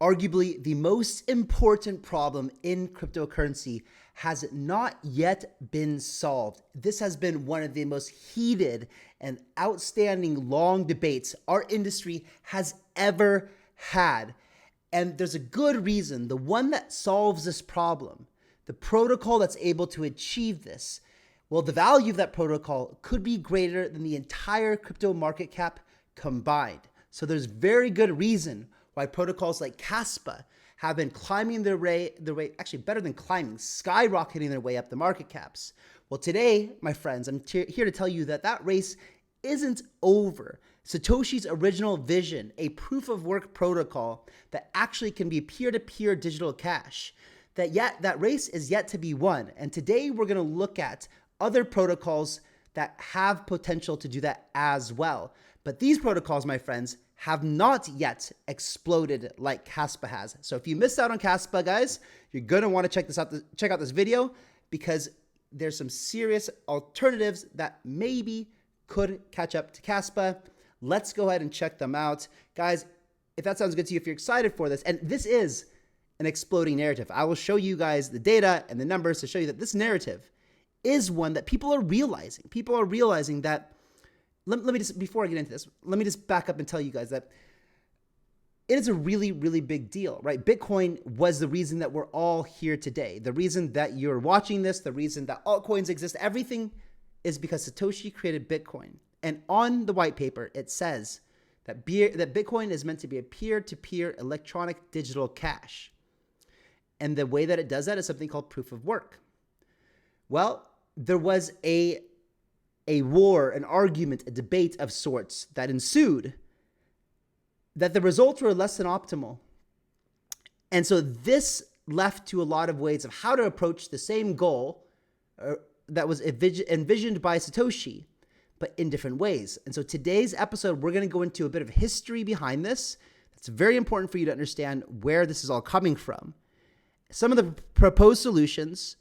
arguably the most important problem in cryptocurrency has not yet been solved. This has been one of the most heated and outstanding long debates our industry has ever had. And there's a good reason. The one that solves this problem, the protocol that's able to achieve this, well, the value of that protocol could be greater than the entire crypto market cap combined. So there's very good reason why protocols like KASPA have been climbing their way, actually better than climbing, skyrocketing their way up the market caps. Well, today, my friends, I'm here to tell you that that race isn't over. Satoshi's original vision, a proof of work protocol that actually can be peer-to-peer digital cash, that race is yet to be won. And today we're going to look at other protocols that have potential to do that as well. But these protocols, my friends, have not yet exploded like KASPA has. So if you missed out on KASPA, guys, you're going to want to check out this video, because there's some serious alternatives that maybe could catch up to KASPA. Let's go ahead and check them out. Guys, if that sounds good to you, if you're excited for this, and this is an exploding narrative, I will show you guys the data and the numbers to show you that this narrative is one that people are realizing. People are realizing that, let me just, before I get into this, let me just back up and tell you guys that it is a really, really big deal, right? Bitcoin was the reason that we're all here today. The reason that you're watching this, the reason that altcoins exist, everything is because Satoshi created Bitcoin. And on the white paper, it says that Bitcoin is meant to be a peer-to-peer electronic digital cash. And the way that it does that is something called proof of work. Well, there was a war, an argument, a debate of sorts that ensued, that the results were less than optimal. And so this left to a lot of ways of how to approach the same goal that was envisioned by Satoshi, but in different ways. And so today's episode, we're going to go into a bit of history behind this. It's very important for you to understand where this is all coming from, some of the proposed solutions,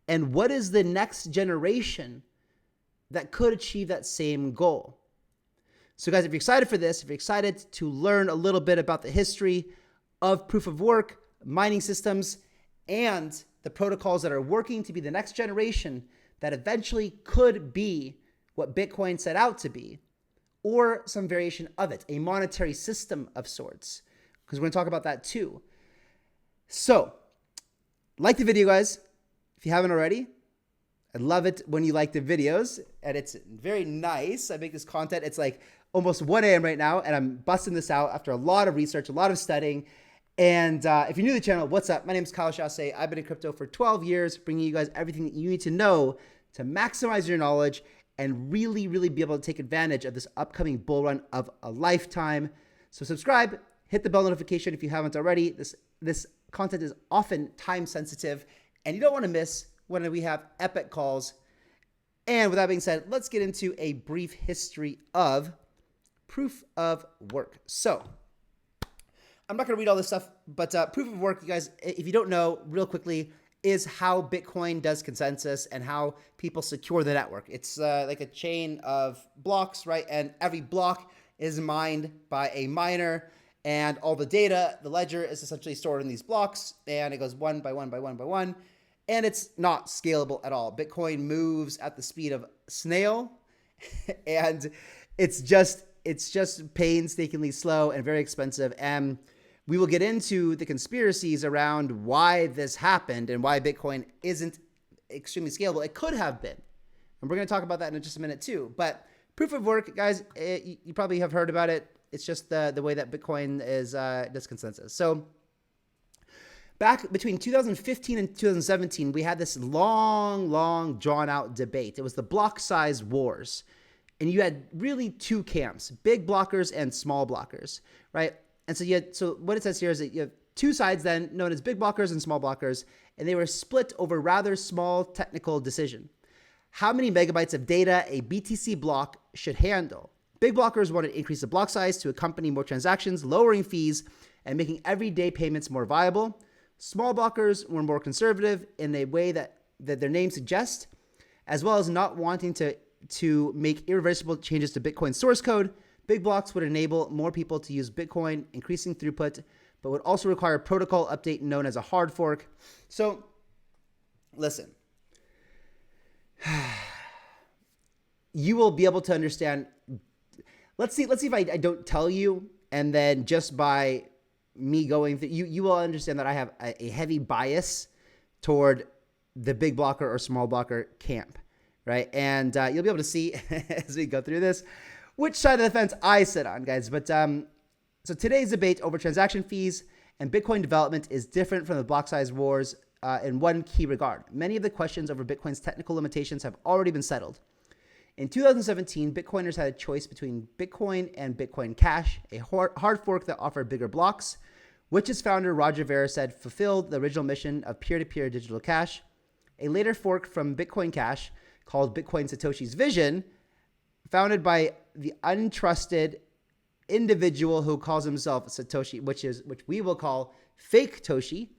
and what is the next generation that could achieve that same goal. So guys, if you're excited for this, if you're excited to learn a little bit about the history of proof of work, mining systems, and the protocols that are working to be the next generation that eventually could be what Bitcoin set out to be, or some variation of it, a monetary system of sorts, because we're going to talk about that too. So, like the video, guys, if you haven't already. I love it when you like the videos, and it's very nice. I make this content. It's like almost 1 a.m. right now, and I'm busting this out after a lot of research, a lot of studying. And if you're new to the channel, what's up? My name is Kyle Chasse. I've been in crypto for 12 years, bringing you guys everything that you need to know to maximize your knowledge and really, really be able to take advantage of this upcoming bull run of a lifetime. So subscribe, hit the bell notification if you haven't already. This content is often time sensitive, and you don't want to miss when we have epic calls. And with that being said, let's get into a brief history of proof of work. So I'm not going to read all this stuff, but proof of work, you guys, if you don't know, real quickly, is how Bitcoin does consensus and how people secure the network. It's like a chain of blocks, right? And every block is mined by a miner, and all the data, the ledger, is essentially stored in these blocks, and it goes one by one by one by one. And it's not scalable at all. Bitcoin moves at the speed of snail, and it's just painstakingly slow and very expensive. And we will get into the conspiracies around why this happened and why Bitcoin isn't extremely scalable. It could have been, and we're going to talk about that in just a minute too. But proof of work, guys, you probably have heard about it. It's just the way that Bitcoin does consensus. So back between 2015 and 2017, we had this long, drawn-out debate. It was the Blocksize Wars. And you had really two camps, big blockers and small blockers, right? And so what it says here is that you have two sides then, known as big blockers and small blockers, and they were split over rather small technical decision. How many megabytes of data a BTC block should handle? Big blockers wanted to increase the block size to accompany more transactions, lowering fees, and making everyday payments more viable. Small blockers were more conservative in a way that their name suggests, as well as not wanting to make irreversible changes to Bitcoin source code. Big blocks would enable more people to use Bitcoin, increasing throughput, but would also require a protocol update known as a hard fork. So listen, you will be able to understand. Let's see if I don't tell you, and then just by me going through, you will understand that I have a heavy bias toward the big blocker or small blocker camp, right? And you'll be able to see as we go through this which side of the fence I sit on, guys. But so today's debate over transaction fees and Bitcoin development is different from the Blocksize Wars in one key regard. Many of the questions over Bitcoin's technical limitations have already been settled. In 2017, Bitcoiners had a choice between Bitcoin and Bitcoin Cash, a hard fork that offered bigger blocks, which its founder Roger Ver said fulfilled the original mission of peer-to-peer digital cash. A later fork from Bitcoin Cash, called Bitcoin Satoshi's Vision, founded by the untrusted individual who calls himself Satoshi, which we will call Fake Toshi.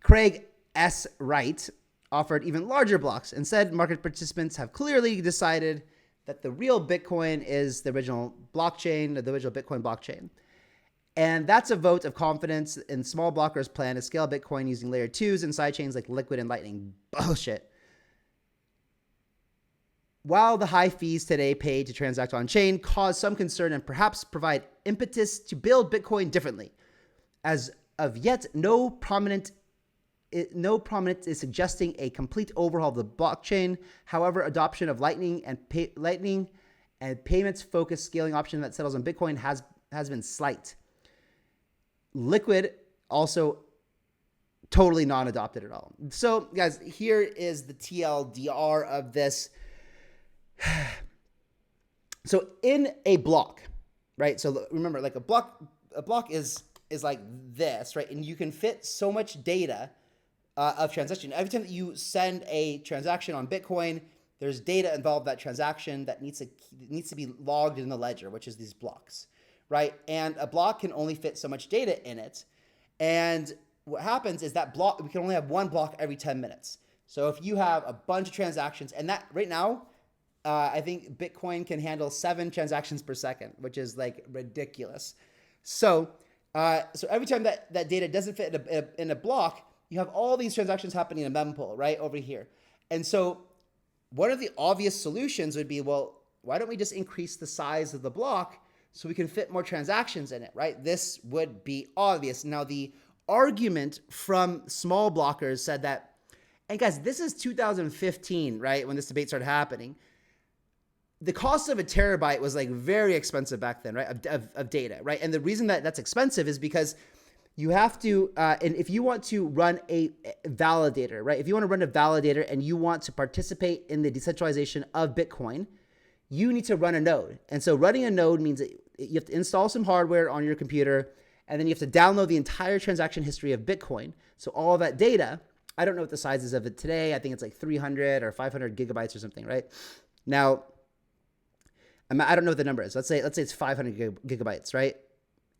Craig S. Wright offered even larger blocks and said market participants have clearly decided that the real Bitcoin is the original blockchain, the original Bitcoin blockchain. And that's a vote of confidence in small blockers' plan to scale Bitcoin using layer 2s and sidechains like Liquid and Lightning. Bullshit. While the high fees today paid to transact on-chain cause some concern and perhaps provide impetus to build Bitcoin differently, as of yet no prominent is suggesting a complete overhaul of the blockchain. However, adoption of Lightning and payments-focused scaling option that settles on Bitcoin has been slight. Liquid also totally non-adopted at all. So, guys, here is the TLDR of this. So, in a block, right? So remember, like a block is like this, right? And you can fit so much data of transaction. Every time that you send a transaction on Bitcoin, there's data involved in that transaction that needs to be logged in the ledger, which is these blocks, right? And a block can only fit so much data in it. And what happens is that block, we can only have one block every 10 minutes. So if you have a bunch of transactions, and that right now, I think Bitcoin can handle 7 transactions per second, which is like ridiculous. So every time that data doesn't fit in a block, you have all these transactions happening in a mempool right over here. And so one of the obvious solutions would be, well, why don't we just increase the size of the block so we can fit more transactions in it, right? This would be obvious. Now, the argument from small blockers said that, and guys, this is 2015, right, when this debate started happening. The cost of a terabyte was like very expensive back then, right, of data, right? And the reason that that's expensive is because you have to, and if you want to run a validator, right? If you want to run a validator and you want to participate in the decentralization of Bitcoin, you need to run a node. And so running a node means that you have to install some hardware on your computer, and then you have to download the entire transaction history of Bitcoin. So all of that data, I don't know what the size is of it today. I think it's like 300 or 500 gigabytes or something, right? Now, I don't know what the number is. Let's say it's 500 gigabytes, right?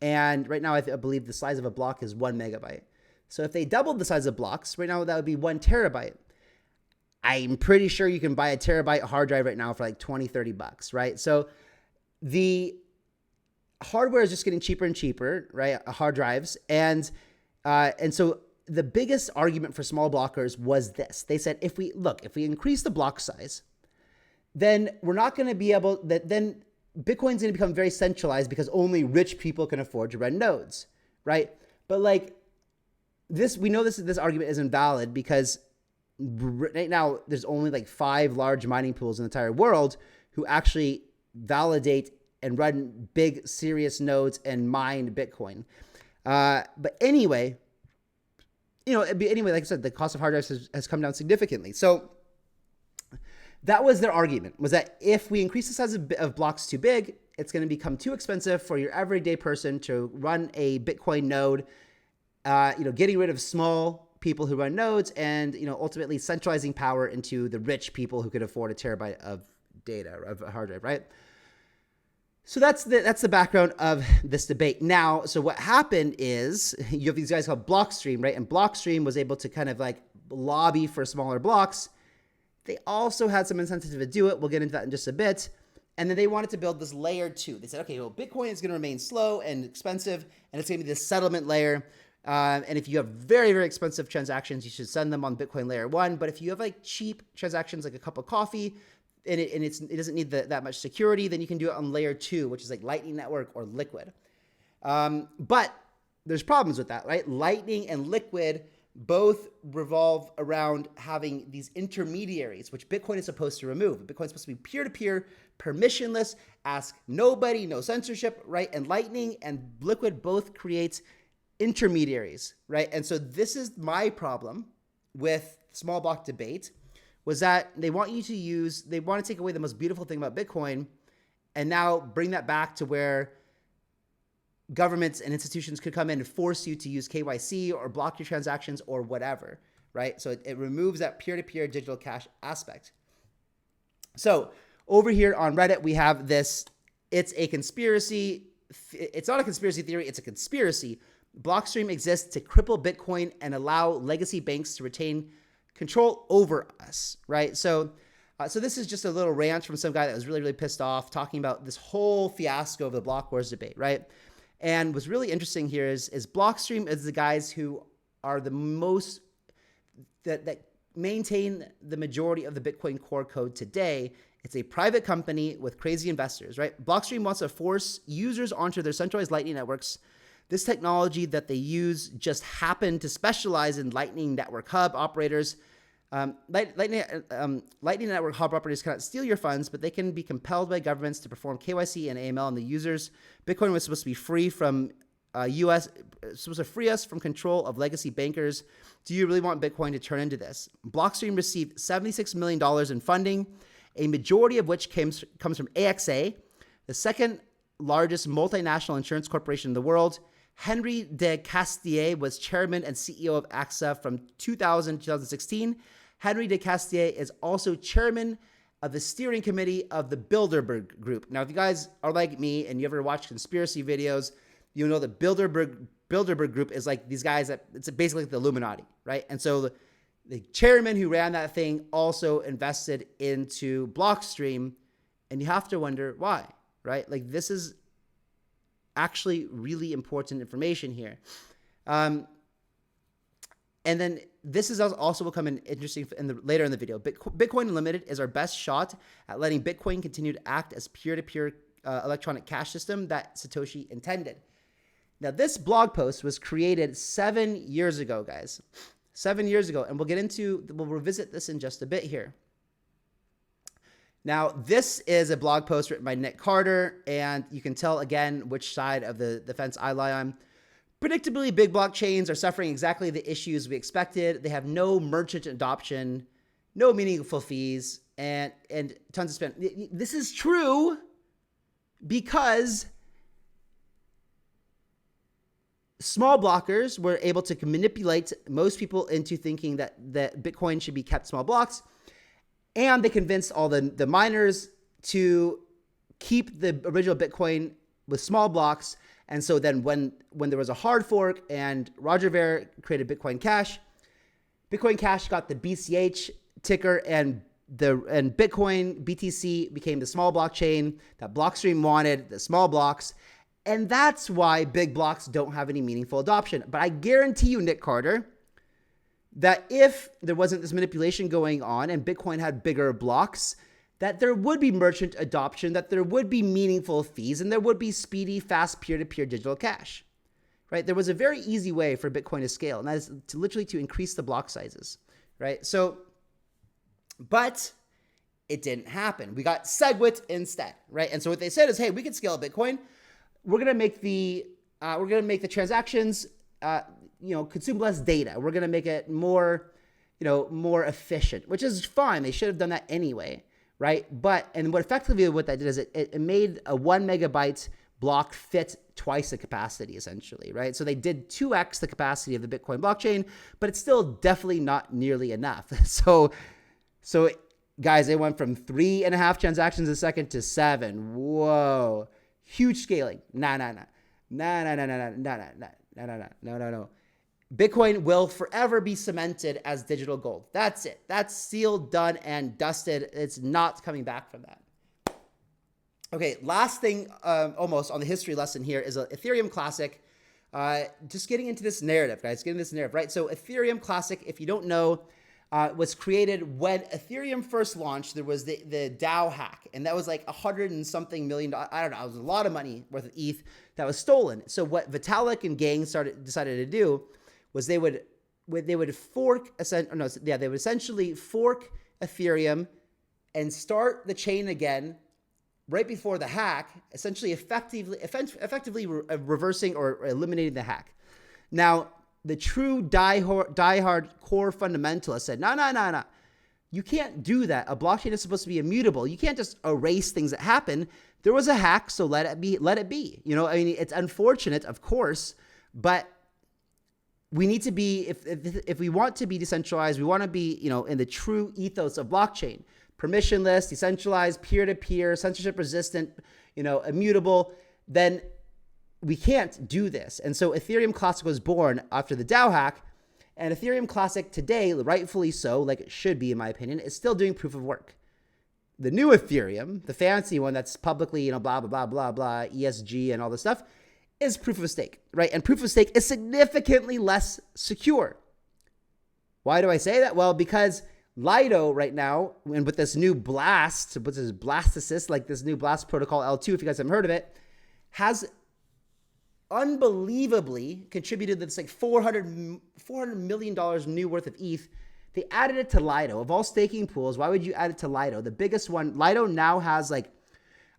And right now, I believe the size of a block is 1 megabyte. So if they doubled the size of blocks, right now that would be 1 terabyte. I'm pretty sure you can buy a terabyte hard drive right now for like 20, 30 bucks, right? So the hardware is just getting cheaper and cheaper, right? Hard drives. And so the biggest argument for small blockers was this. They said, if we increase the block size, then we're not going to be able, then Bitcoin's going to become very centralized because only rich people can afford to run nodes, right? But like this, we know this argument isn't valid because right now there's only like 5 large mining pools in the entire world who actually validate and run big, serious nodes and mine Bitcoin. But anyway, like I said, the cost of hard drives has come down significantly. So that was their argument, was that if we increase the size of blocks too big, it's going to become too expensive for your everyday person to run a Bitcoin node, getting rid of small people who run nodes and, ultimately centralizing power into the rich people who could afford a terabyte of data, of a hard drive, right? So that's the background of this debate. Now, so what happened is you have these guys called Blockstream, right? And Blockstream was able to kind of like lobby for smaller blocks. They also had some incentive to do it. We'll get into that in just a bit. And then they wanted to build this layer 2. They said, okay, well, Bitcoin is going to remain slow and expensive, and it's going to be this settlement layer. And if you have very, very expensive transactions, you should send them on Bitcoin layer 1. But if you have like cheap transactions, like a cup of coffee, and it doesn't need that much security, then you can do it on layer 2, which is like Lightning Network or Liquid. But there's problems with that, right? Lightning and Liquid both revolve around having these intermediaries, which Bitcoin is supposed to remove. Bitcoin is supposed to be peer-to-peer, permissionless, ask nobody, no censorship, right? And Lightning and Liquid both create intermediaries, right? And so this is my problem with small block debate, was that they want to take away the most beautiful thing about Bitcoin and now bring that back to where governments and institutions could come in and force you to use KYC or block your transactions or whatever, right? So it removes that peer-to-peer digital cash aspect. So over here on Reddit, we have this, it's a conspiracy. It's not a conspiracy theory, it's a conspiracy. Blockstream exists to cripple Bitcoin and allow legacy banks to retain control over us, right? So this is just a little rant from some guy that was really, really pissed off talking about this whole fiasco of the block wars debate, right? And what's really interesting here is Blockstream is the guys who are the most, that maintain the majority of the Bitcoin core code today. It's a private company with crazy investors, right? Blockstream wants to force users onto their centralized Lightning networks. This technology that they use just happened to specialize in Lightning Network Hub operators. Lightning Network Hub operators cannot steal your funds, but they can be compelled by governments to perform KYC and AML on the users. Bitcoin was supposed to be free from supposed to free us from control of legacy bankers. Do you really want Bitcoin to turn into this? Blockstream received $76 million in funding, a majority of which comes from AXA, the second largest multinational insurance corporation in the world. Henry de Castille was chairman and CEO of AXA from 2000 to 2016. Henry de Castille is also chairman of the steering committee of the Bilderberg Group. Now, if you guys are like me and you ever watch conspiracy videos, you know the Bilderberg Group is like these guys that it's basically the Illuminati, right? And so the chairman who ran that thing also invested into Blockstream, and you have to wonder why, right? Like this is actually really important information here. And then this is also will come in interesting later in the video. Bitcoin Unlimited is our best shot at letting Bitcoin continue to act as peer-to-peer electronic cash system that Satoshi intended. Now, this blog post was created 7 years ago, guys. 7 years ago. And we'll revisit this in just a bit here. Now, this is a blog post written by Nick Carter, and you can tell again which side of the fence I lie on. Predictably, big blockchains are suffering exactly the issues we expected. They have no merchant adoption, no meaningful fees, and tons of spend. This is true because small blockers were able to manipulate most people into thinking that Bitcoin should be kept small blocks. And they convinced all the miners to keep the original Bitcoin with small blocks. And so then when there was a hard fork and Roger Ver created Bitcoin Cash got the BCH ticker, and Bitcoin BTC became the small blockchain that Blockstream wanted, the small blocks. And that's why big blocks don't have any meaningful adoption. But I guarantee you, Nick Carter, that if there wasn't this manipulation going on and Bitcoin had bigger blocks, that there would be merchant adoption, that there would be meaningful fees, and there would be speedy, fast peer-to-peer digital cash, right? There was a very easy way for Bitcoin to scale, and that is to increase the block sizes, right? So, but it didn't happen. We got Segwit instead, right? And so what they said is, hey, we can scale Bitcoin. We're gonna make the transactions, consume less data. We're gonna make it more efficient, which is fine. They should have done that anyway, right? And what that did is it made a 1 megabyte block fit twice the capacity, essentially, right? So they did 2x the capacity of the Bitcoin blockchain, but it's still definitely not nearly enough. So guys, they went from 3.5 transactions a second to 7. Whoa. Huge scaling. No. Bitcoin will forever be cemented as digital gold. That's it. That's sealed, done, and dusted. It's not coming back from that. Okay, last thing almost on the history lesson here is an Ethereum Classic. Just getting into this narrative, guys, getting this narrative, right? So Ethereum Classic, if you don't know, was created when Ethereum first launched. There was the DAO hack, and that was like $100 and something million. I don't know. It was a lot of money worth of ETH that was stolen. So what Vitalik and gang decided to do was they would fork, they would essentially fork Ethereum and start the chain again right before the hack, essentially effectively reversing or eliminating the hack. Now, the true diehard core fundamentalist said, no. You can't do that. A blockchain is supposed to be immutable. You can't just erase things that happen. There was a hack, so let it be. You know, I mean, it's unfortunate, of course, but we need to be, if we want to be decentralized, we want to be, you know, in the true ethos of blockchain. Permissionless, decentralized, peer-to-peer, censorship-resistant, you know, immutable, then we can't do this. And so Ethereum Classic was born after the DAO hack, and Ethereum Classic today, rightfully so, like it should be in my opinion, is still doing proof of work. The new Ethereum, the fancy one that's publicly, you know, blah, blah, blah, blah, blah, ESG and all this stuff, is proof of stake, right? And proof of stake is significantly less secure. Why do I say that? Well, because Lido right now, and with this new Blast, with this Blast Assist, like this new Blast Protocol L2, if you guys haven't heard of it, has unbelievably contributed to this like $400 million new worth of ETH. They added it to Lido. Of all staking pools, why would you add it to Lido? The biggest one, Lido now has like,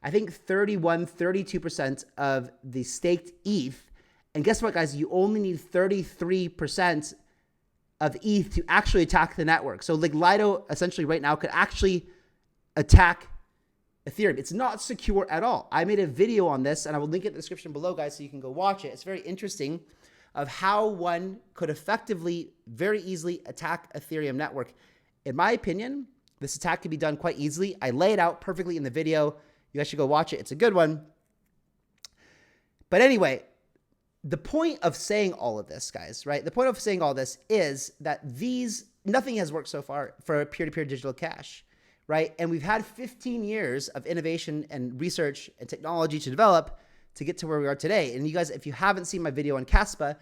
I think 32% of the staked ETH. And guess what, guys? You only need 33% of ETH to actually attack the network. So like Lido essentially right now could actually attack Ethereum. It's not secure at all. I made a video on this and I will link it in the description below, guys, so you can go watch it. It's very interesting of how one could effectively, very easily attack Ethereum network. In my opinion, this attack can be done quite easily. I lay it out perfectly in the video. You guys should go watch it. It's a good one. But anyway, the point of saying all of this, guys, right? The point of saying all this is that nothing has worked so far for peer-to-peer digital cash, right? And we've had 15 years of innovation and research and technology to develop to get to where we are today. And you guys, if you haven't seen my video on KASPA,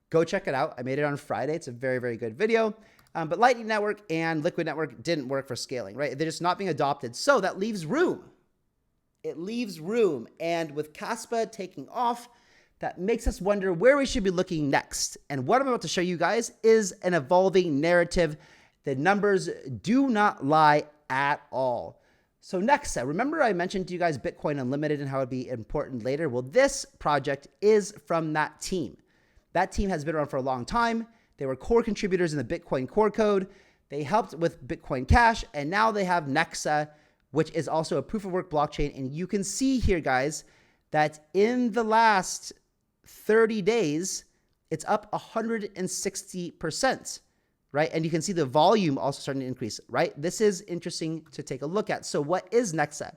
go check it out. I made it on Friday. It's a very, very good video. But Lightning Network and Liquid Network didn't work for scaling, right? They're just not being adopted. So that leaves room. It leaves room. And with KASPA taking off, that makes us wonder where we should be looking next. And what I'm about to show you guys is an evolving narrative. The numbers do not lie at all. So NEXA, remember I mentioned to you guys Bitcoin Unlimited and how it'd be important later? Well, this project is from that team. That team has been around for a long time. They were core contributors in the Bitcoin core code. They helped with Bitcoin Cash, and now they have NEXA, which is also a proof of work blockchain. And you can see here, guys, that in the last 30 days, it's up 160%, right? And you can see the volume also starting to increase, right? This is interesting to take a look at. So what is NEXA?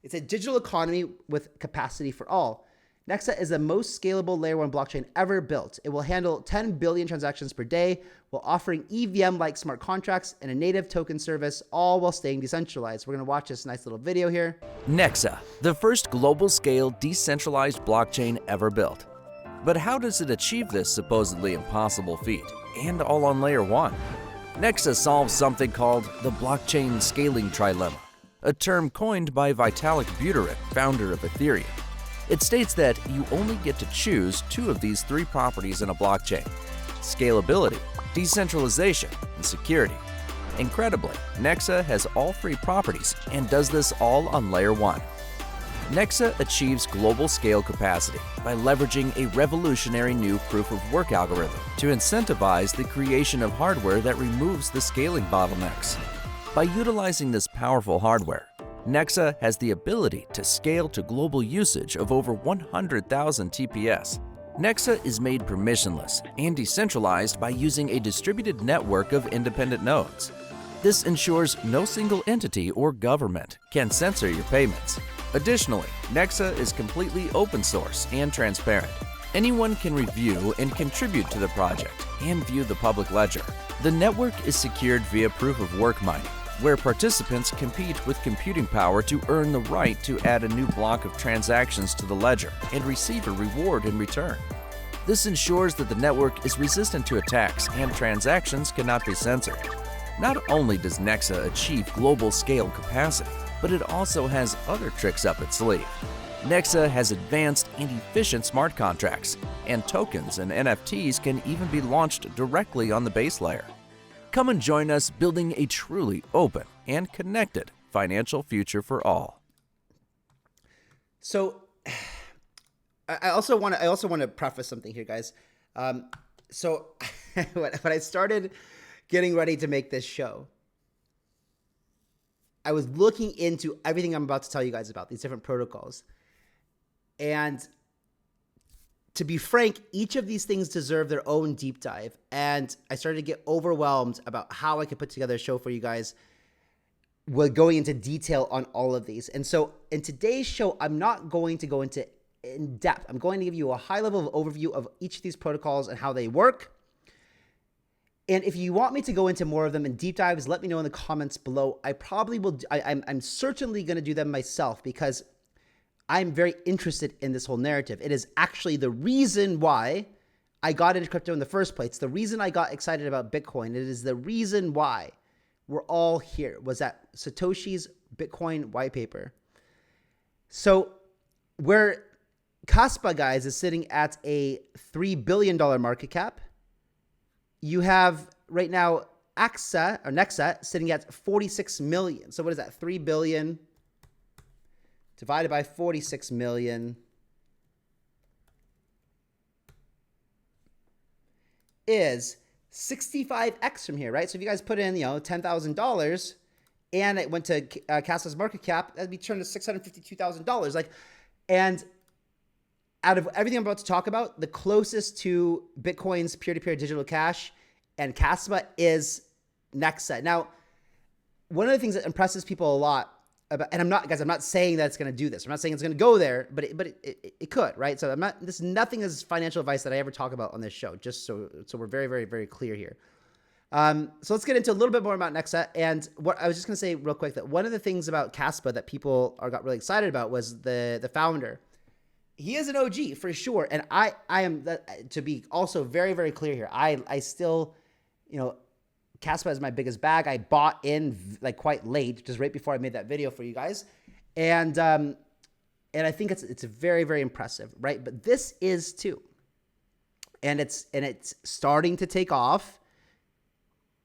It's a digital economy with capacity for all. NEXA is the most scalable layer 1 blockchain ever built. It will handle 10 billion transactions per day while offering EVM-like smart contracts and a native token service, all while staying decentralized. We're going to watch this nice little video here. NEXA, the first global-scale decentralized blockchain ever built. But how does it achieve this supposedly impossible feat, and all on layer 1? NEXA solves something called the blockchain scaling trilemma, a term coined by Vitalik Buterin, founder of Ethereum. It states that you only get to choose 2 of these 3 properties in a blockchain: scalability, decentralization, and security. Incredibly, NEXA has all 3 properties and does this all on layer 1. NEXA achieves global scale capacity by leveraging a revolutionary new proof-of-work algorithm to incentivize the creation of hardware that removes the scaling bottlenecks. By utilizing this powerful hardware, NEXA has the ability to scale to global usage of over 100,000 TPS. NEXA is made permissionless and decentralized by using a distributed network of independent nodes. This ensures no single entity or government can censor your payments. Additionally, NEXA is completely open source and transparent. Anyone can review and contribute to the project and view the public ledger. The network is secured via proof-of-work mining, where participants compete with computing power to earn the right to add a new block of transactions to the ledger and receive a reward in return. This ensures that the network is resistant to attacks and transactions cannot be censored. Not only does NEXA achieve global scale capacity, but it also has other tricks up its sleeve. NEXA has advanced and efficient smart contracts, and tokens and NFTs can even be launched directly on the base layer. Come and join us building a truly open and connected financial future for all. So I also want to preface something here, guys. So when I started getting ready to make this show, I was looking into everything I'm about to tell you guys about, these different protocols. And to be frank, each of these things deserve their own deep dive. And I started to get overwhelmed about how I could put together a show for you guys with going into detail on all of these. And so in today's show, I'm not going to go into in depth. I'm going to give you a high level overview of each of these protocols and how they work. And if you want me to go into more of them in deep dives, let me know in the comments below. I probably will. I'm certainly going to do them myself because I'm very interested in this whole narrative. It is actually the reason why I got into crypto in the first place. The reason I got excited about Bitcoin. It is the reason why we're all here, was that Satoshi's Bitcoin white paper. So where KASPA, guys, is sitting at a $3 billion market cap, you have right now NEXA sitting at 46 million. So what is that? 3 billion divided by 46 million is 65x from here, right? So if you guys put in, $10,000 and it went to KASPA's market cap, that'd be turned to $652,000. Like, and out of everything I'm about to talk about, the closest to Bitcoin's peer-to-peer digital cash and KASPA is NEXA. Now, one of the things that impresses people a lot about, and I'm not saying that it's going to do this. I'm not saying it's going to go there, but it could, right? So nothing is financial advice that I ever talk about on this show, just so we're very, very, very clear here. So let's get into a little bit more about NEXA. And what I was just going to say real quick, that one of the things about KASPA that people got really excited about was the founder. He is an OG for sure. And I am, to be also very, very clear here, I still, KASPA is my biggest bag. I bought in like quite late, just right before I made that video for you guys. And I think it's very, very impressive, right? But this is too. And it's starting to take off,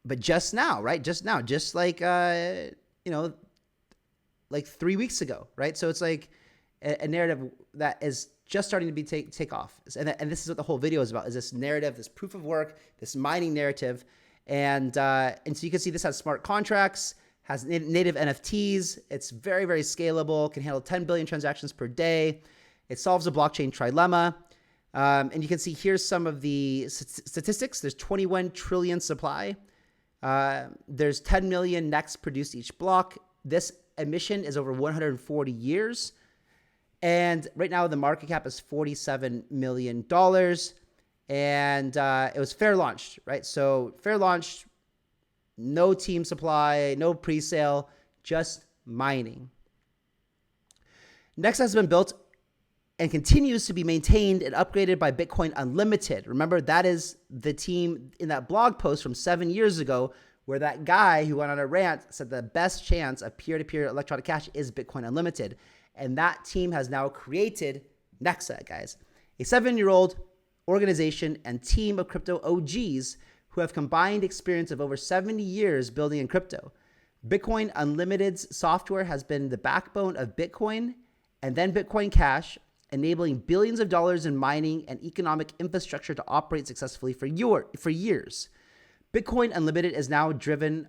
but just now, right? Just like, like 3 weeks ago, right? So it's like a narrative that is just starting to take off. And this is what the whole video is about, is this narrative, this proof of work, this mining narrative. And so you can see this has smart contracts, has native NFTs. It's very, very scalable, can handle 10 billion transactions per day. It solves a blockchain trilemma. And you can see here's some of the statistics. There's 21 trillion supply. There's 10 million NEX produced each block. This emission is over 140 years. And right now the market cap is $47 million. And it was fair launched, right? So fair launched, no team supply, no pre-sale, just mining. NEXA has been built and continues to be maintained and upgraded by Bitcoin Unlimited. Remember, that is the team in that blog post from 7 years ago where that guy who went on a rant said the best chance of peer-to-peer electronic cash is Bitcoin Unlimited. And that team has now created NEXA, guys, a 7-year-old organization and team of crypto OGs who have combined experience of over 70 years building in crypto. Bitcoin Unlimited's software has been the backbone of Bitcoin and then Bitcoin Cash, enabling billions of dollars in mining and economic infrastructure to operate successfully for years. Bitcoin Unlimited has now driven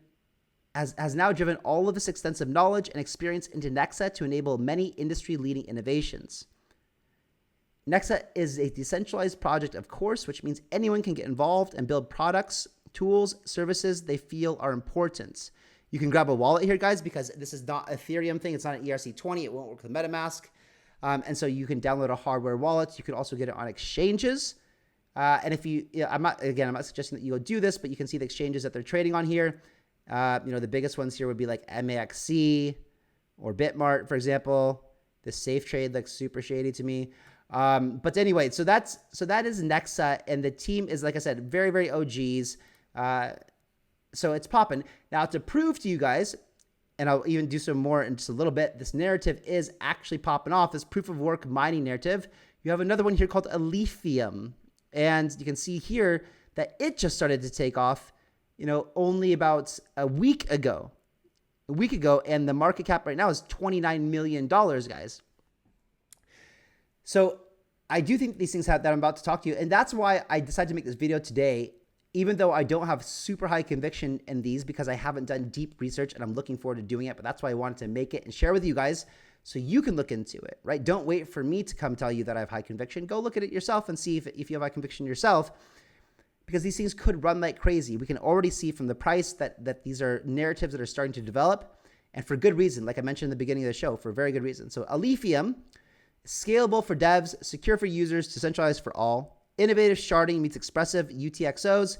all of this extensive knowledge and experience into NEXA to enable many industry-leading innovations. NEXA is a decentralized project, of course, which means anyone can get involved and build products, tools, services they feel are important. You can grab a wallet here, guys, because this is not an Ethereum thing. It's not an ERC20. It won't work with MetaMask. And so you can download a hardware wallet. You can also get it on exchanges. And if you, I'm not suggesting that you go do this, but you can see the exchanges that they're trading on here. The biggest ones here would be like MAXC or Bitmart, for example. The safe trade looks super shady to me. But anyway, so that is NEXA, and the team is, like I said, very, very OGs. So it's popping. Now, to prove to you guys, and I'll even do some more in just a little bit, this narrative is actually popping off, this proof of work mining narrative. You have another one here called Alephium. And you can see here that it just started to take off, only about a week ago. And the market cap right now is $29 million, guys. So I do think these things that I'm about to talk to you, and that's why I decided to make this video today, even though I don't have super high conviction in these because I haven't done deep research and I'm looking forward to doing it. But that's why I wanted to make it and share with you guys so you can look into it, right? Don't wait for me to come tell you that I have high conviction. Go look at it yourself and see if you have high conviction yourself, because these things could run like crazy. We can already see from the price that these are narratives that are starting to develop, and for good reason, like I mentioned in the beginning of the show, for very good reason. So Alephium, scalable for devs, secure for users, decentralized for all. Innovative sharding meets expressive UTXOs.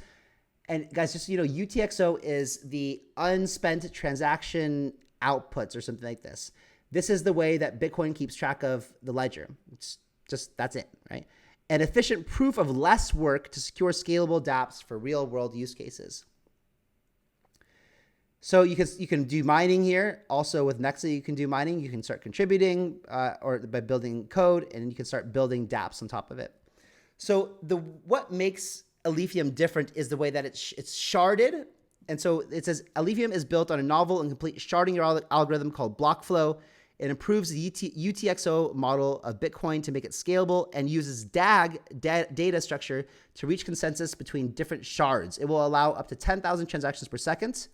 And guys, just so you know, UTXO is the unspent transaction outputs or something like this. This is the way that Bitcoin keeps track of the ledger. It's just, that's it, right? An efficient proof of less work to secure scalable dApps for real world use cases. So you can do mining here. Also with NEXA, you can do mining. You can start contributing or by building code, and you can start building dApps on top of it. So what makes Alephium different is the way that it's sharded. And so it says Alephium is built on a novel and complete sharding algorithm called Blockflow. It improves the UTXO model of Bitcoin to make it scalable and uses DAG data structure to reach consensus between different shards. It will allow up to 10,000 transactions per second,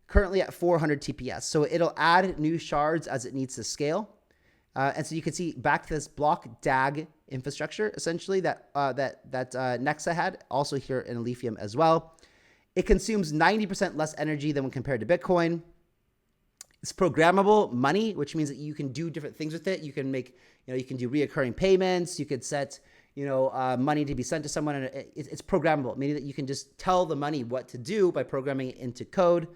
currently at 400 TPS. So it'll add new shards as it needs to scale. And so you can see back to this block DAG infrastructure, essentially, that NEXA had, also here in Alephium as well. It consumes 90% less energy than when compared to Bitcoin. It's programmable money, which means that you can do different things with it. You can make, you can do reoccurring payments. You could set, money to be sent to someone. And it's programmable, meaning that you can just tell the money what to do by programming it into code.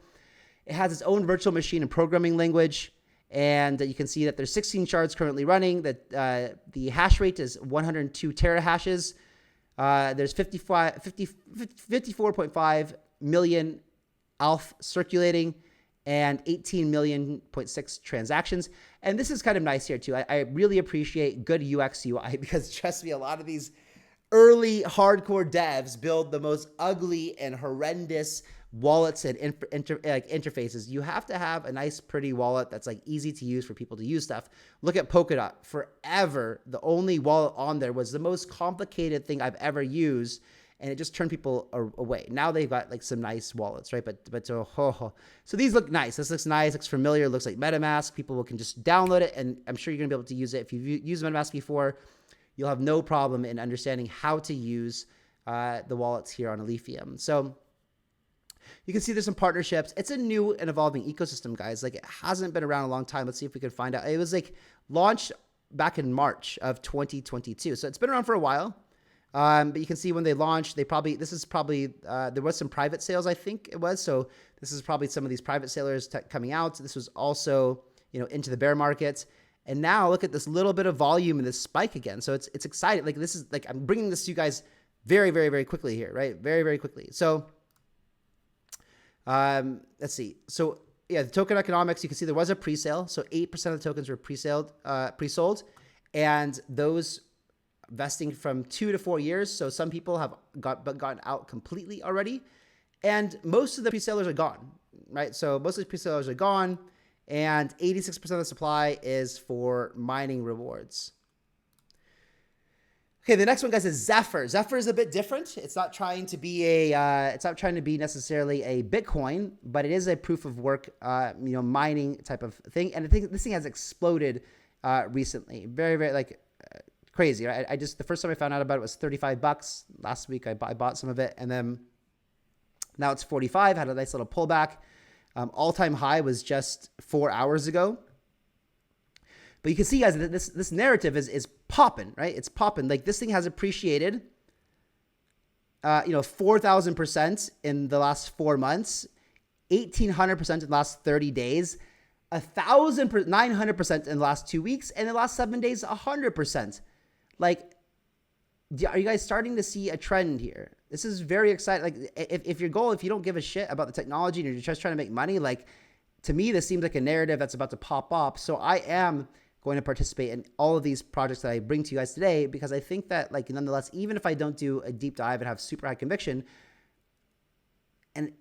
It has its own virtual machine and programming language. And you can see that there's 16 shards currently running, that the hash rate is 102 terahashes. There's 54.5 million ALF circulating and 18 million 0.6 transactions. And this is kind of nice here too. I really appreciate good UX UI, because trust me, a lot of these early hardcore devs build the most ugly and horrendous wallets and interfaces. You have to have a nice, pretty wallet that's like easy to use for people to use stuff. Look at Polkadot. Forever, the only wallet on there was the most complicated thing I've ever used, and it just turned people away. Now they've got like some nice wallets, right? So these look nice. This looks nice, looks familiar, looks like MetaMask. People can just download it, and I'm sure you're gonna be able to use it. If you've used MetaMask before, you'll have no problem in understanding how to use the wallets here on Alephium. So you can see there's some partnerships. It's a new and evolving ecosystem, guys. Like, it hasn't been around a long time. Let's see if we can find out. It was like launched back in March of 2022. So it's been around for a while. But you can see when they launched, there was some private sales, I think it was. So this is probably some of these private sellers coming out. This was also, into the bear market. And now look at this little bit of volume and this spike again. So it's exciting. Like, this is like, I'm bringing this to you guys very, very, very quickly here, right? Very, very quickly. So let's see. So yeah, the token economics, you can see there was a pre-sale. So 8% of the tokens were pre-sold, and those vesting from 2 to 4 years. So some people have gotten out completely already, and most of the pre-sellers are gone, right? So most of the pre-sellers are gone, and 86% of the supply is for mining rewards. Okay, the next one, guys, is Zephyr. Zephyr is a bit different. It's not trying to be necessarily a Bitcoin, but it is a proof of work, mining type of thing. And I think this thing has exploded recently. Very, very crazy. Right? The first time I found out about it was $35. Last week I bought some of it, and then now it's 45. Had a nice little pullback. All-time high was just 4 hours ago. But you can see, guys, that this narrative is popping, right? It's popping. Like, this thing has appreciated, 4,000% in the last 4 months, 1,800% in the last 30 days, 900% in the last 2 weeks, and in the last 7 days, 100%. Like, are you guys starting to see a trend here? This is very exciting. Like, if your goal, if you don't give a shit about the technology and you're just trying to make money, like, to me, this seems like a narrative that's about to pop up. So I am going to participate in all of these projects that I bring to you guys today, because I think that, like, nonetheless, even if I don't do a deep dive and have super high conviction, and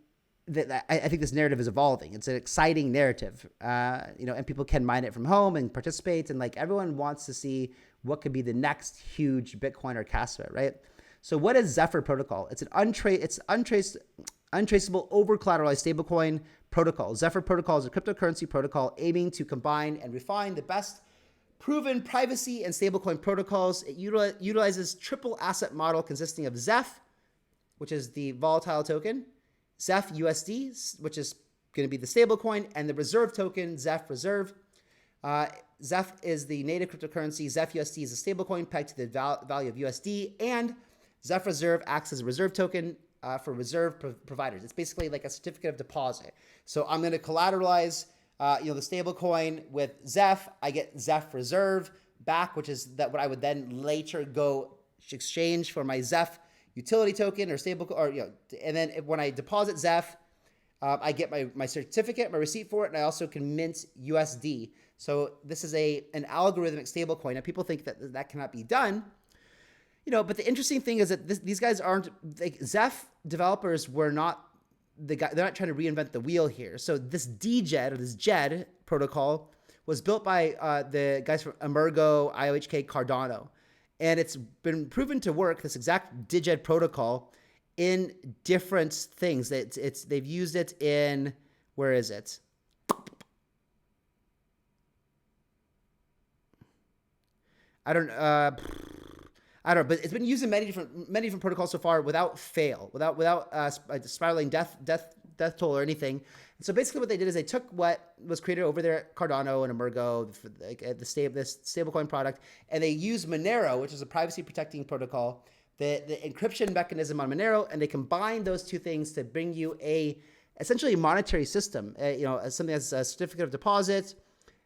I think this narrative is evolving. It's an exciting narrative, and people can mine it from home and participate. And like, everyone wants to see what could be the next huge Bitcoin or KASPA, right? So what is Zephyr protocol? It's an untraceable over-collateralized stablecoin protocol. Zephyr protocol is a cryptocurrency protocol aiming to combine and refine the best proven privacy and stablecoin protocols. It utilizes triple asset model consisting of Zeph, which is the volatile token, Zeph USD, which is going to be the stablecoin, and the reserve token, Zeph Reserve. Zeph is the native cryptocurrency. Zeph USD is a stablecoin pegged to the value of USD, and Zeph Reserve acts as a reserve token for reserve providers. It's basically like a certificate of deposit. So I'm going to collateralize, the stablecoin with Zeph. I get Zeph Reserve back, which is what I would then later go exchange for my Zeph utility token or and then when I deposit Zeph, I get my certificate, my receipt for it, and I also can mint USD. So this is an algorithmic stablecoin. Now, people think that cannot be done, but the interesting thing is that these guys aren't, like, Zeph developers were not they're not trying to reinvent the wheel here. So this DEGEN, or this JED protocol, was built by the guys from Emergo, IOHK, Cardano. And it's been proven to work, this exact DEGEN protocol, in different things. They've used it in, where is it? I don't know, but it's been used in many different protocols so far without fail, without spiraling death toll or anything. And so basically what they did is they took what was created over there at Cardano and Emergo, this stablecoin product, and they used Monero, which is a privacy protecting protocol, the encryption mechanism on Monero, and they combined those two things to bring you essentially a monetary system, something that's a certificate of deposit,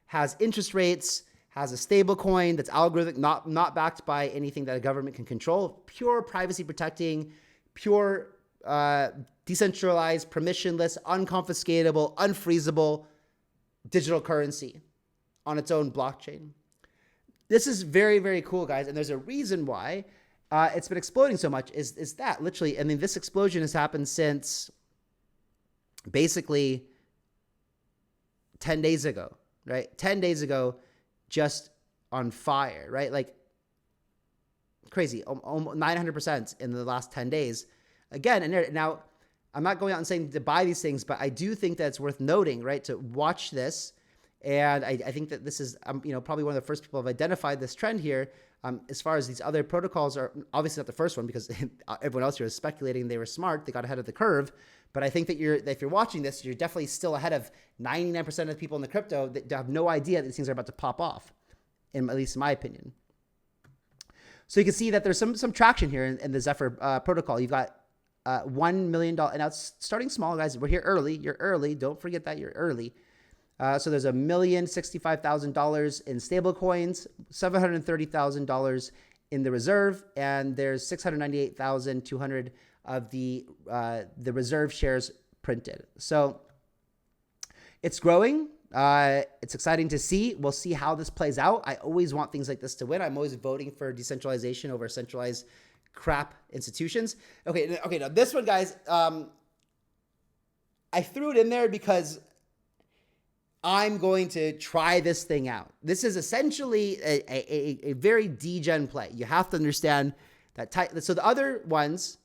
has interest rates, has a stable coin that's algorithmic, not backed by anything that a government can control, pure privacy protecting, pure decentralized, permissionless, unconfiscatable, unfreezable digital currency on its own blockchain. This is very, very cool, guys. And there's a reason why it's been exploding so much is that literally, I mean, this explosion has happened since basically 10 days ago, right? 10 days ago, just on fire, right? Like crazy, 900% in the last 10 days. Again, and now I'm not going out and saying to buy these things, but I do think that it's worth noting, right, to watch this. And I think that this is, probably one of the first people have identified this trend here. As far as these other protocols are obviously not the first one, because everyone else here is speculating they were smart. They got ahead of the curve. But I think that if you're watching this, you're definitely still ahead of 99% of the people in the crypto that have no idea that these things are about to pop off, at least in my opinion. So you can see that there's some traction here in the Zephyr protocol. You've got $1 million, and now it's starting small, guys. We're here early. You're early. Don't forget that you're early. So there's $1,065,000 in stable coins, $730,000 in the reserve, and there's 698,200 of the reserve shares printed. So it's growing. It's exciting to see. We'll see how this plays out. I always want things like this to win. I'm always voting for decentralization over centralized crap institutions. Okay. Now this one, guys, I threw it in there because I'm going to try this thing out. This is essentially a very DEGEN play. You have to understand that. So the other ones,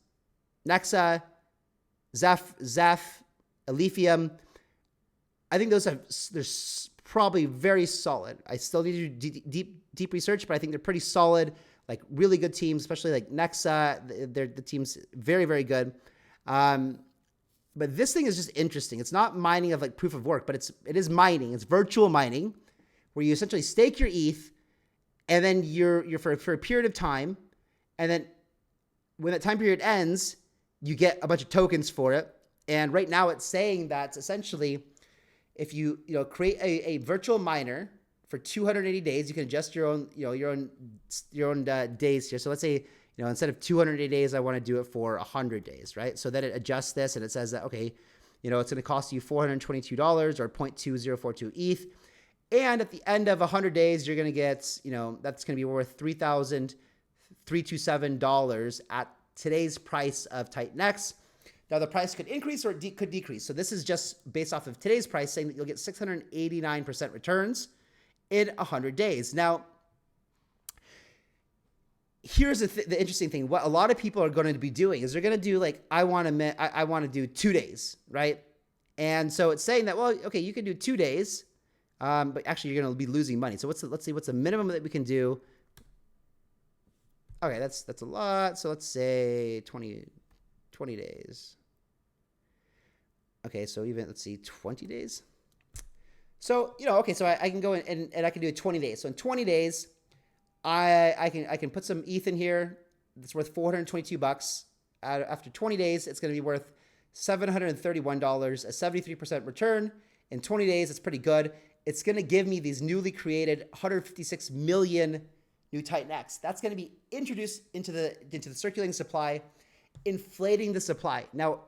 NEXA, Zeph, Alephium, I think they're probably very solid. I still need to do deep research, but I think they're pretty solid, like really good teams, especially like NEXA. The team's very, very good. But this thing is just interesting. It's not mining of like proof of work, but it is mining. It's virtual mining, where you essentially stake your ETH, and then you're for a period of time, and then when that time period ends, you get a bunch of tokens for it, And right now it's saying that essentially if you create a virtual miner for 280 days, you can adjust your own days here. So let's say instead of 280 days, I want to do it for 100 days, right? So then it adjusts this and it says that okay, it's going to cost you $422 or 0.2042 ETH. And at the end of 100 days, you're going to get, that's going to be worth $3,327 at today's price of TitanX. Now, the price could increase or it could decrease. So this is just based off of today's price, saying that you'll get 689% returns in 100 days. Now, here's the interesting thing. What a lot of people are going to be doing is they're going to do like, I want to do 2 days, right? And so it's saying that, well, okay, you can do 2 days, but actually you're going to be losing money. So let's see what's the minimum that we can do. Okay, that's a lot. So let's say 20 days. Okay, so even, let's see, 20 days. So, okay, so I can go in and I can do it 20 days. So in 20 days, I can put some ETH in here. It's worth $422. After 20 days, it's going to be worth $731, a 73% return. In 20 days, it's pretty good. It's going to give me these newly created 156 million new TitanX. That's going to be introduced into the circulating supply, inflating the supply. Now,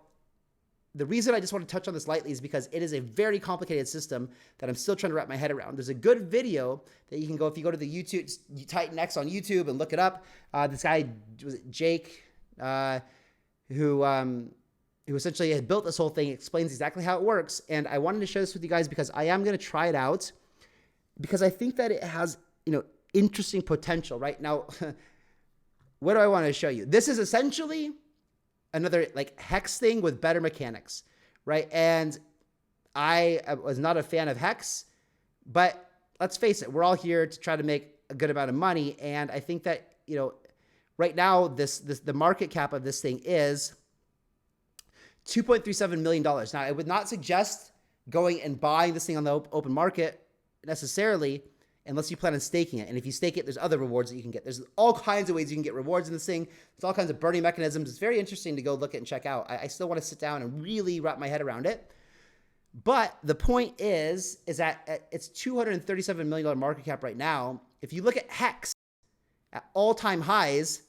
the reason I just want to touch on this lightly is because it is a very complicated system that I'm still trying to wrap my head around. There's a good video that you can go, if you go to the YouTube, TitanX on YouTube and look it up. This guy, was it Jake, who essentially has built this whole thing, explains exactly how it works. And I wanted to share this with you guys because I am going to try it out because I think that it has, interesting potential. Right now, what do I want to show you? This is essentially another like hex thing with better mechanics, right? And I was not a fan of hex, but let's face it, we're all here to try to make a good amount of money. And I think that, right now, the market cap of this thing is $2.37 million. Now, I would not suggest going and buying this thing on the open market necessarily, unless you plan on staking it. And if you stake it, there's other rewards that you can get. There's all kinds of ways you can get rewards in this thing. There's all kinds of burning mechanisms. It's very interesting to go look at and check out. I still want to sit down and really wrap my head around it. But the point is that it's $237 million market cap right now. If you look at Hex at all-time highs,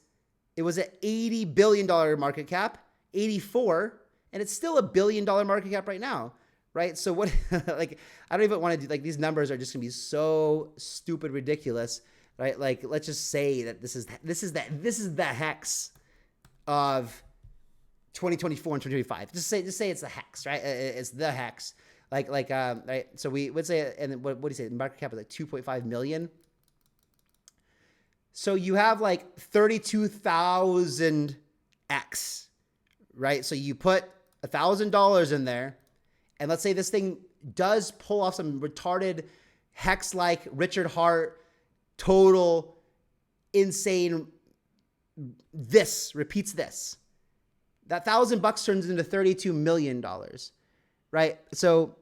it was at $80 billion market cap, 84, and it's still $1 billion market cap right now. Right. So what, like, I don't even want to do, like, these numbers are just going to be so stupid, ridiculous. Right. Like, let's just say that this is the hex of 2024 and 2025. Just say it's the hex, right? It's the hex. Right. So we would say, and what do you say? The market cap is like 2.5 million. So you have like 32,000 X, right? So you put $1,000 in there. And let's say this thing does pull off some retarded hex-like Richard Hart, total insane, repeats this. That $1,000 turns into $32 million, right? So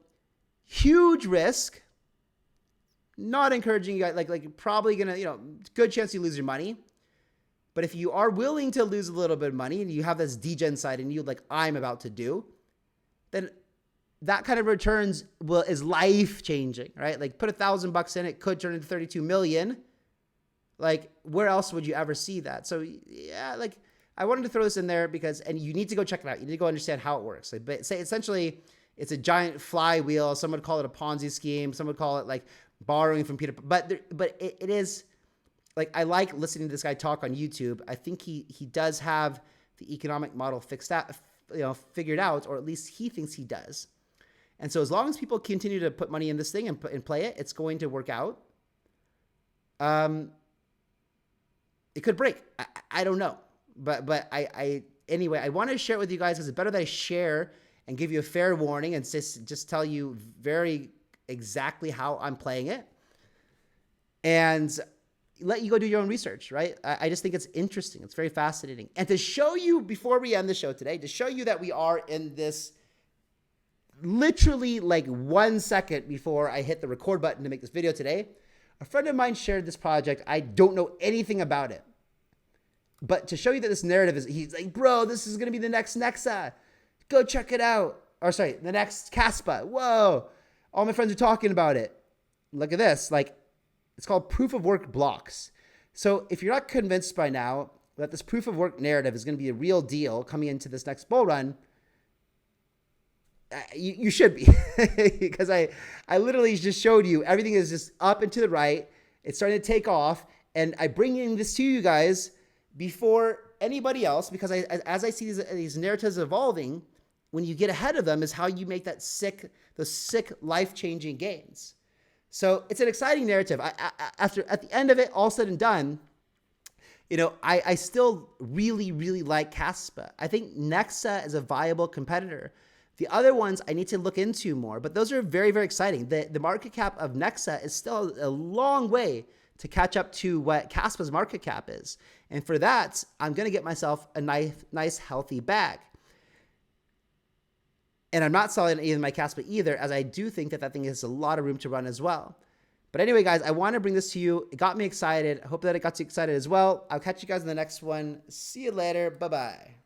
huge risk, not encouraging you guys, like probably gonna, good chance you lose your money. But if you are willing to lose a little bit of money and you have this DEGEN side in you, like I'm about to do, then that kind of returns is life-changing, right? Like put $1,000 in, it could turn into 32 million. Like where else would you ever see that? So yeah, like I wanted to throw this in there because, and you need to go check it out. You need to go understand how it works. Like, but say essentially it's a giant flywheel. Some would call it a Ponzi scheme. Some would call it like borrowing from Peter. But it is like, I like listening to this guy talk on YouTube. I think he does have the economic model figured out, or at least he thinks he does. And so as long as people continue to put money in this thing and play it, it's going to work out. It could break. I don't know. But anyway, I want to share it with you guys because it's better that I share and give you a fair warning and just tell you very exactly how I'm playing it. And let you go do your own research, right? I just think it's interesting. It's very fascinating. And to show you, before we end the show today, to show you that we are in this literally like 1 second before I hit the record button to make this video today, a friend of mine shared this project. I don't know anything about it. But to show you that this narrative is, he's like, bro, this is going to be the next NEXA. Go check it out. or sorry, the next KASPA. Whoa, all my friends are talking about it. Look at this, like it's called proof of work blocks. So if you're not convinced by now that this proof of work narrative is going to be a real deal coming into this next bull run, you should be, because I literally just showed you everything is just up and to the right. It's starting to take off, and I bring in this to you guys before anybody else, because as I see these narratives evolving, when you get ahead of them is how you make those sick life-changing gains. So it's an exciting narrative. At the end of it, all said and done, you know, I still really, really like KASPA. I think NEXA is a viable competitor. The other ones I need to look into more, but those are very, very exciting. The market cap of NEXA is still a long way to catch up to what KASPA's market cap is. And for that, I'm going to get myself a nice healthy bag. And I'm not selling either my KASPA either, as I do think that thing has a lot of room to run as well. But anyway, guys, I want to bring this to you. It got me excited. I hope that it got you excited as well. I'll catch you guys in the next one. See you later. Bye-bye.